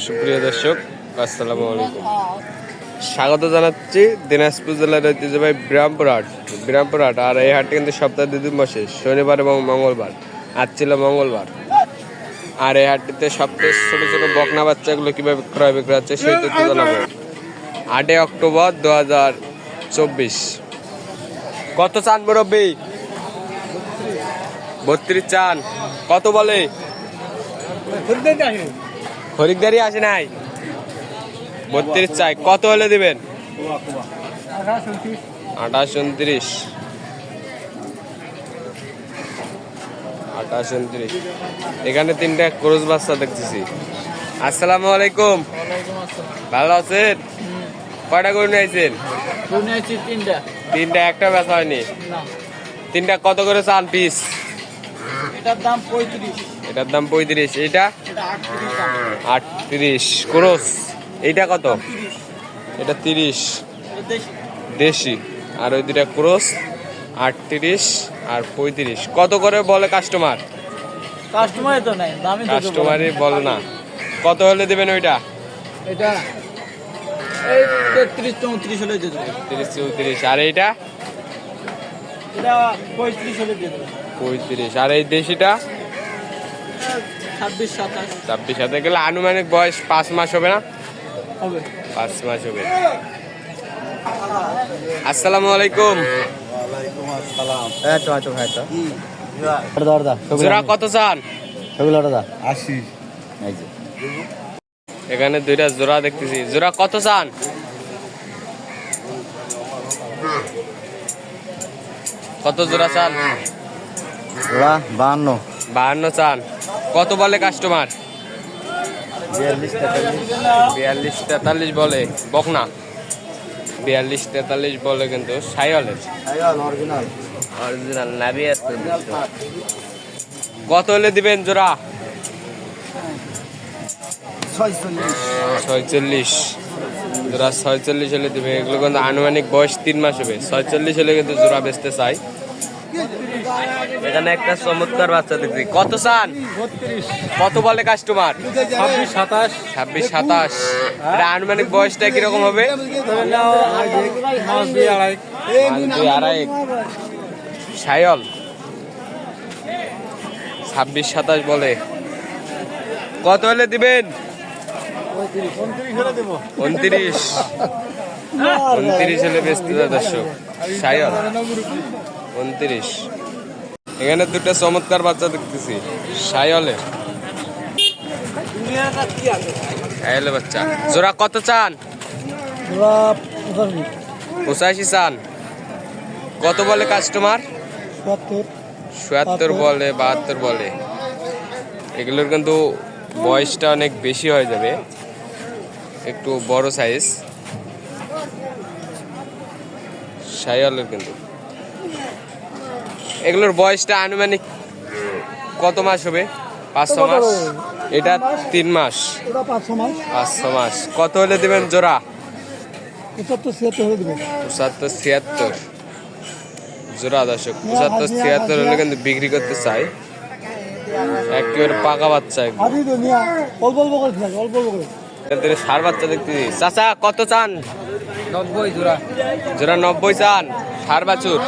সুপ্রিয় দর্শক, আসসালামু আলাইকুম। স্বাগত জানাচ্ছি দিনাজপুর জেলার ঐতিহ্যবাহী বিরামপুর হাট। আর এই হাটটি কিন্তু সপ্তাহে 2 দিন বসে, শনিবার এবং মঙ্গলবার। আজ ছিল মঙ্গলবার। আর এই হাটটিতে সবচেয়ে ছোট ছোট বকনা বাচ্চাগুলো কিভাবে ক্রয় বিক্রয় হচ্ছে সেই তথ্য জানাবো। 8 অক্টোবর 2024। কত চান মুরব্বী? 32 চান। কত বলে? খরিদ্দারি আসে নাই। 32 চাই। কত হলে দিবেন? 28, 29, 28, 29। এখানে 3টা ক্রস বাচ্চা দেখতেছি। আসসালামু আলাইকুম। ভালো আছেন? কয়টা করে নিয়েছেন? 3টা। একটা বেচা হয়নি? 3টা কত করে চান পিস? এটার দাম 35। এটার দাম 35। এইটা 38 ক্রস। এইটা কত? এটা 30 দেশি। আর ওই 2টা ক্রস 38 আর 35। কত করে বলে কাস্টমার? কাস্টমারই তো নাই, দামই তো কাস্টমারই বলে না। কত হলে দিবেন ওইটা? এটা এই 33 34 হলে দিয়ে দেবো। 30, 34। আর এইটা এটা 35 হলে দিয়ে দেবো। 35। আর এই দেশিটা 26 27 26। হাতে গেলে আনুমানিক বয়স 5 মাস হবে না? হবে। 5 মাস হবে। আসসালামু আলাইকুম। ওয়ালাইকুম আসসালাম। জোড়া কত চান? 80। এখানে 2টা জোড়া দেখতেছি। জোড়া কত চান? কত জোড়া চান? 52 52 চান। কত বলে কাস্টমার? 42 43 বলে বকনা। 42 43 বলে, কিন্তু সাইওয়ালের অরিজিনাল অরিজিনাল নাভি আছে। কত হলে দিবেন জোড়া? 46। জোড়া 46 হলে দিবে। এগুলো কিন্তু আনুমানিক বয়স 3 মাস হবে। 46 হলে কিন্তু জোড়া বেচতে চাই। এখানে একটা চমৎকার বাচ্চা দেখছি। কত চান? 32 কত বলে কাস্টমার? 26 27 26 27। এটা আনুমানিক বয়সটা কিরকম হবে? মাস দিয়ে আড়াই। 2 2.5 সাইওয়াল। 26 27 বলে। কত হলে দিবেন? 29 হলে দেবো। 29। 29 হলে বেচতে যায় দর্শক। সাইওয়াল 29। এখানে 2টা চমৎকার বাচ্চা দেখতেছি সাইওয়ালের। সাইওয়ালের বাচ্চা। জোড়া কত চান? 85 চান। কত বলে কাস্টমার? 77 বলে, 72 বলে। এগুলোর কিন্তু বয়সটা অনেক বেশি হয়ে যাবে, একটু বড় সাইজ সাইওয়ালের। কিন্তু এগুলোর বয়সটা আনুমানিক কত মাস হবে? 5-6 মাস। এটা 3 মাস। 5-6 মাস। কত হলে দিবেন জোড়া? 75 76 জোড়া দর্শক। 75 76 হলে কিন্তু বিক্রি করতে চাই। একেবারে পাকা বাচ্চা। সার বাচ্চা দেখতেছি। চাচা কত চান? 90 জোড়া। জোড়া 90 চান। সার বাছুর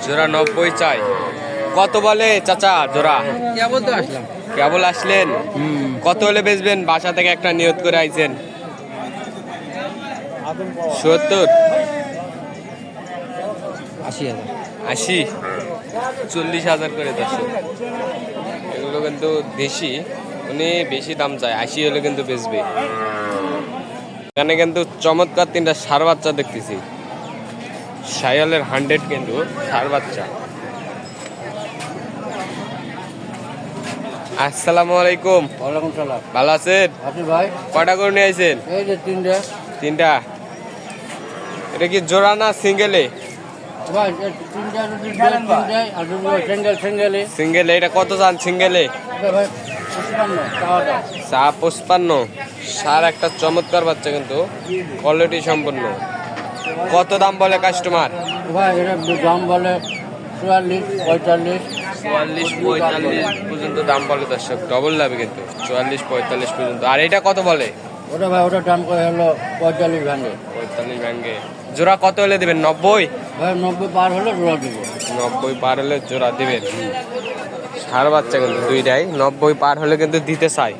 জোড়া 90 চাই। কত বলে চাচা জোড়া? কেবল তো আসলাম। কেবল আসলেন? কত হলে বেচবেন? বাসা থেকে একটা নিয়ত করে আইছেন। 70 80,000 80 40,000 করে দর্শক। এগুলো কিন্তু দেশি, উনি বেশি দাম চায়। 80 হলে কিন্তু বেচবে। এখানে কিন্তু চমৎকার 3টা ষাঁড় বাচ্চা দেখতেছি। সাইওয়ালের 100 কিন্তু ষাঁড় বাচ্চা। আসসালামু আলাইকুম। ওয়ালাইকুম সালাম। ভালো আছেন? আপনি ভাই? কয়টা করে নিয়ে আইছেন? এই যে 3টা। 3টা। এটা কি জোড়া না সিঙ্গেলে? ভাই 3টা যদি 3টা আর যদি সিঙ্গেলে। সিঙ্গেলে। এটা কত চান সিঙ্গেলে? ভাই 55 টাকা। 55। সার একটা চমৎকার বাচ্চা, কিন্তু কোয়ালিটি সম্পন্ন। কত দাম বলে কাস্টমার? ভাই এটা দাম বলে 44 45 44-45 পর্যন্ত দাম বলে দর্শক, ডবল লাভে কিন্তু 44-45 পর্যন্ত। আর এটা কত বলে? ওটা ভাই ওটার দাম করে হলো 45 ভাঙে 45 ভাঙ্গে। জোড়া কত হলে দেবেন? 90? ভাই 90 পার হলে জোড়া দিব 90 পার হলে জোড়া দিবেন। সার বাচ্চা কিন্তু দুইটাই 90 পার হলে কিন্তু দিতে চাই,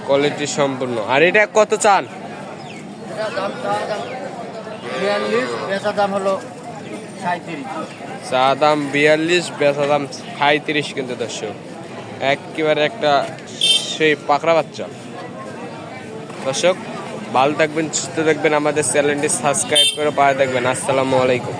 কোয়ালিটি সম্পূর্ণ। আর এটা কত চান? এটা দাম 42, বেচা দাম হলো 37। চা দাম 42, বেচা দাম 35 কিন্তু দর্শক। একেবারে একটা সেই পাকড়া বাচ্চা। দর্শক ভালো থাকবেন, সুস্থ থাকবেন, আমাদের চ্যানেলটি সাবস্ক্রাইব করে পাশে থাকবেন। আসসালামু আলাইকুম।